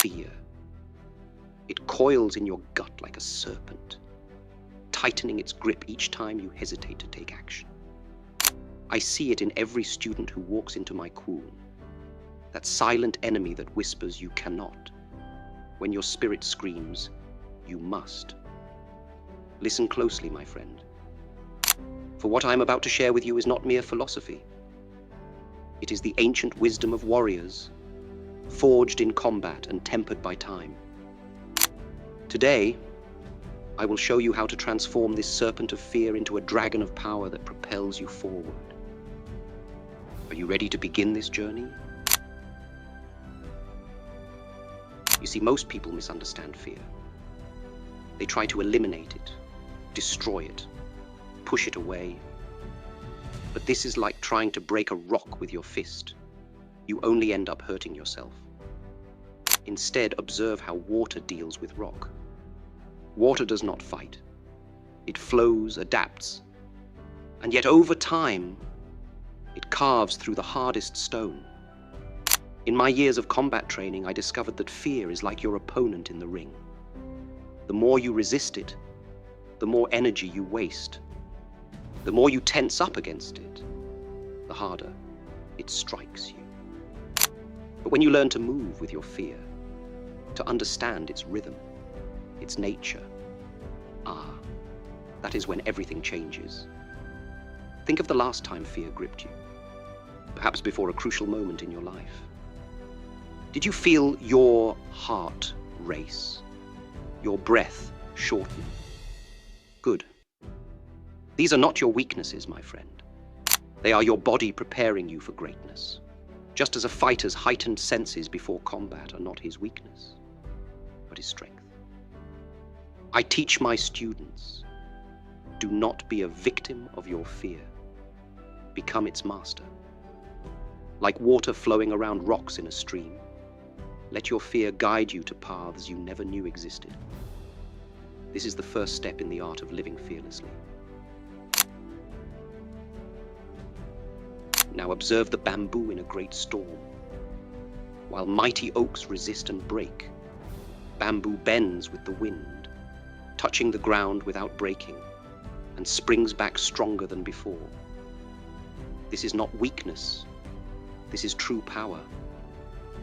fear. It coils in your gut like a serpent, tightening its grip each time you hesitate to take action. I see it in every student who walks into my cool, that silent enemy that whispers you cannot, when your spirit screams, you must. Listen closely, my friend, for what I am about to share with you is not mere philosophy. It is the ancient wisdom of warriors, forged in combat and tempered by time. Today, I will show you how to transform this serpent of fear into a dragon of power that propels you forward. Are you ready to begin this journey? You see, most people misunderstand fear. They try to eliminate it, destroy it, push it away. But this is like trying to break a rock with your fist. You only end up hurting yourself. Instead, observe how water deals with rock. Water does not fight. It flows, adapts, and yet over time, it carves through the hardest stone. In my years of combat training, I discovered that fear is like your opponent in the ring. The more you resist it, the more energy you waste. The more you tense up against it, the harder it strikes you. But when you learn to move with your fear, to understand its rhythm, its nature, that is when everything changes. Think of the last time fear gripped you, perhaps before a crucial moment in your life. Did you feel your heart race, your breath shorten? Good. These are not your weaknesses, my friend. They are your body preparing you for greatness. Just as a fighter's heightened senses before combat are not his weakness, but his strength. I teach my students, do not be a victim of your fear. Become its master. Like water flowing around rocks in a stream, let your fear guide you to paths you never knew existed. This is the first step in the art of living fearlessly. Now observe the bamboo in a great storm. While mighty oaks resist and break, bamboo bends with the wind, touching the ground without breaking, and springs back stronger than before. This is not weakness. This is true power,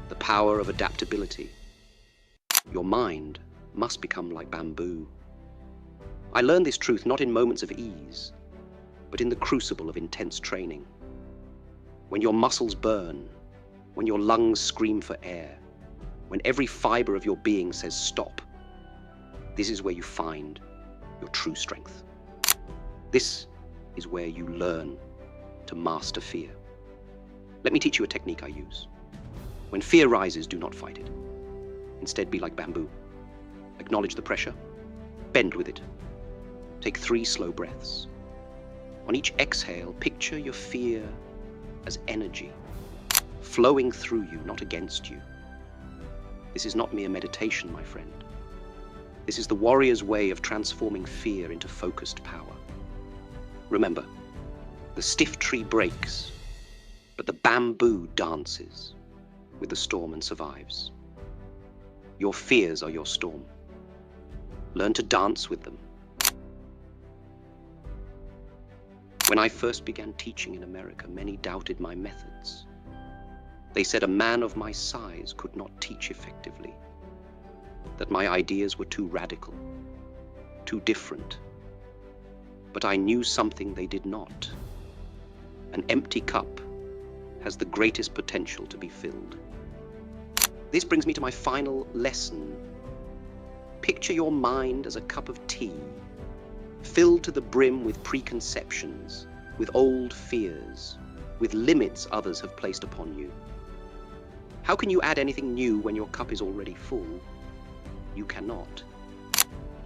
the power of adaptability. Your mind must become like bamboo. I learned this truth not in moments of ease, but in the crucible of intense training. When your muscles burn, when your lungs scream for air, when every fiber of your being says stop, this is where you find your true strength. This is where you learn to master fear. Let me teach you a technique I use. When fear rises, do not fight it. Instead, be like bamboo. Acknowledge the pressure, bend with it. Take 3 slow breaths. On each exhale, picture your fear as energy, flowing through you, not against you. This is not mere meditation, my friend. This is the warrior's way of transforming fear into focused power. Remember, the stiff tree breaks, but the bamboo dances with the storm and survives. Your fears are your storm. Learn to dance with them. When I first began teaching in America, many doubted my methods. They said a man of my size could not teach effectively, that my ideas were too radical, too different. But I knew something they did not. An empty cup has the greatest potential to be filled. This brings me to my final lesson. Picture your mind as a cup of tea, filled to the brim with preconceptions, with old fears, with limits others have placed upon you. How can you add anything new when your cup is already full? You cannot.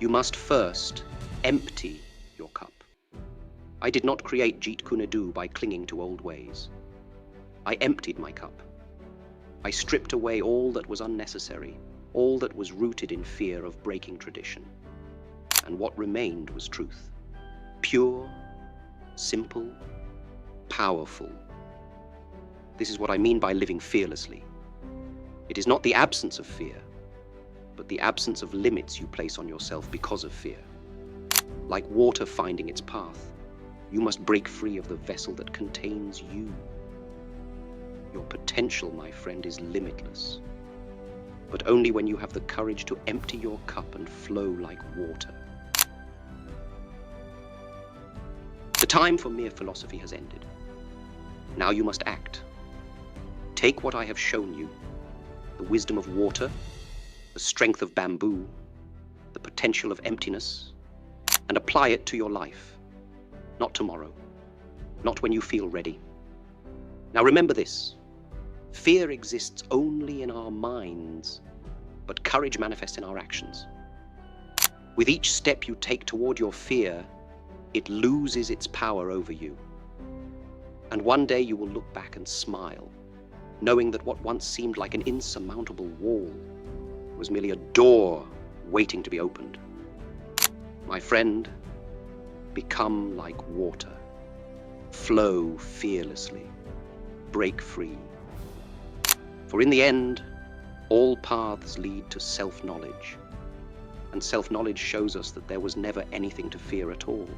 You must first empty your cup. I did not create Jeet Kune Do by clinging to old ways. I emptied my cup. I stripped away all that was unnecessary, all that was rooted in fear of breaking tradition. And what remained was truth. Pure, simple, powerful. This is what I mean by living fearlessly. It is not the absence of fear, but the absence of limits you place on yourself because of fear. Like water finding its path, you must break free of the vessel that contains you. Your potential, my friend, is limitless, but only when you have the courage to empty your cup and flow like water. The time for mere philosophy has ended. Now you must act. Take what I have shown you, the wisdom of water, the strength of bamboo, the potential of emptiness, and apply it to your life. Not tomorrow, not when you feel ready. Now remember this, fear exists only in our minds, but courage manifests in our actions. With each step you take toward your fear, it loses its power over you. And one day you will look back and smile, knowing that what once seemed like an insurmountable wall was merely a door waiting to be opened. My friend, become like water. Flow fearlessly. Break free. For in the end, all paths lead to self-knowledge. And self-knowledge shows us that there was never anything to fear at all.